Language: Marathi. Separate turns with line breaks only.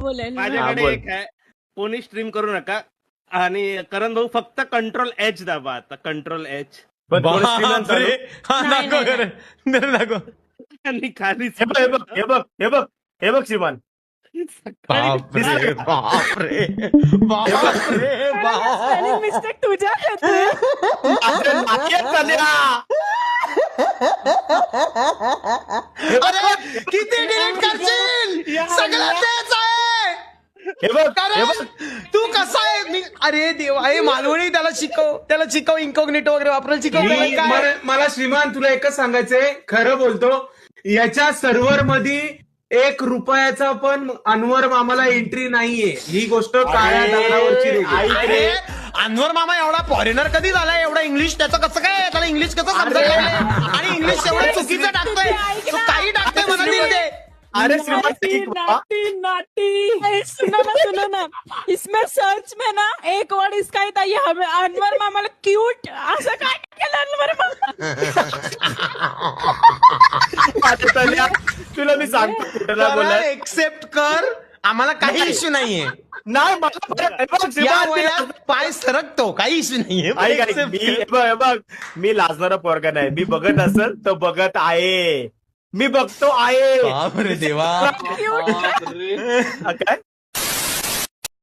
बोलेल
माझ्याकडे
बोल.
एक आहे, कोणी स्ट्रीम करू नका. आणि करण भाऊ फक्त कंट्रोल एच दाबा आता, कंट्रोल एच.
पण कोणी श्रीमंत झालो?
बापरे. हा,
नाही,
दाखव
नाही,
खरं. जरा दाखव.
आणि खाली
हे बघ हे बघ हे बघ हे बघ हे बघ श्रीमान
बापरे बापरे बापरे बाप.
मिस्टेक तुझ्यात येते.
माझ्या नाक्यात झाल्या.
अरे किती डिलीट करशील सगळं तेच आहे.
हे बघ हे बघ
कारण तू कसा आहे अरे देवा हे मालवणी त्याला शिकव इन्कॉग्निटो वगैरे वापरायला शिकव त्याला काय.
मला श्रीमान तुला एकच सांगायचंय, खरं बोलतो, याच्या सर्व्हर मध्ये 1 रुपयाचा पण अनवर मामाला एंट्री नाहीये. ही गोष्ट काळ्या दगडावरची रेघ आहे.
ऐक
अरे
रे.
अनवर मामा एवढा फॉरेनर कधी झालाय, एवढा इंग्लिश त्याचं कसं काय, त्याला इंग्लिश कसं समजत आणि इंग्लिश एवढं चुकीचं टाकतोय, तो काही टाकतोय मला ते.
अरे श्रीमान ठीक बाबा.
सुनो ना इसमें सर्च में ना एक वर्ड इसका ही था, ये हमें अनवर मामाला क्यूट असं काय केलं अनवर मामा.
आता तल्या, तुला मी सांगतो कुठला बोलाय.
एक्सेप्ट कर, आम्हाला काही इश्यू नाहीये.
नाही मला फरक- हे बघ,
या
श्रीमान, मी
वयात
लाज-
पाय सरकतो, काही इश्यू नाहीये.
ऐक, ऐक,
Accept
मी
कर.
हे बघ मी लाजणारा पोरगा नाही. मी बघत असेल तर बघत आहे, मी बघतो आहे.
बापरे देवा.
काय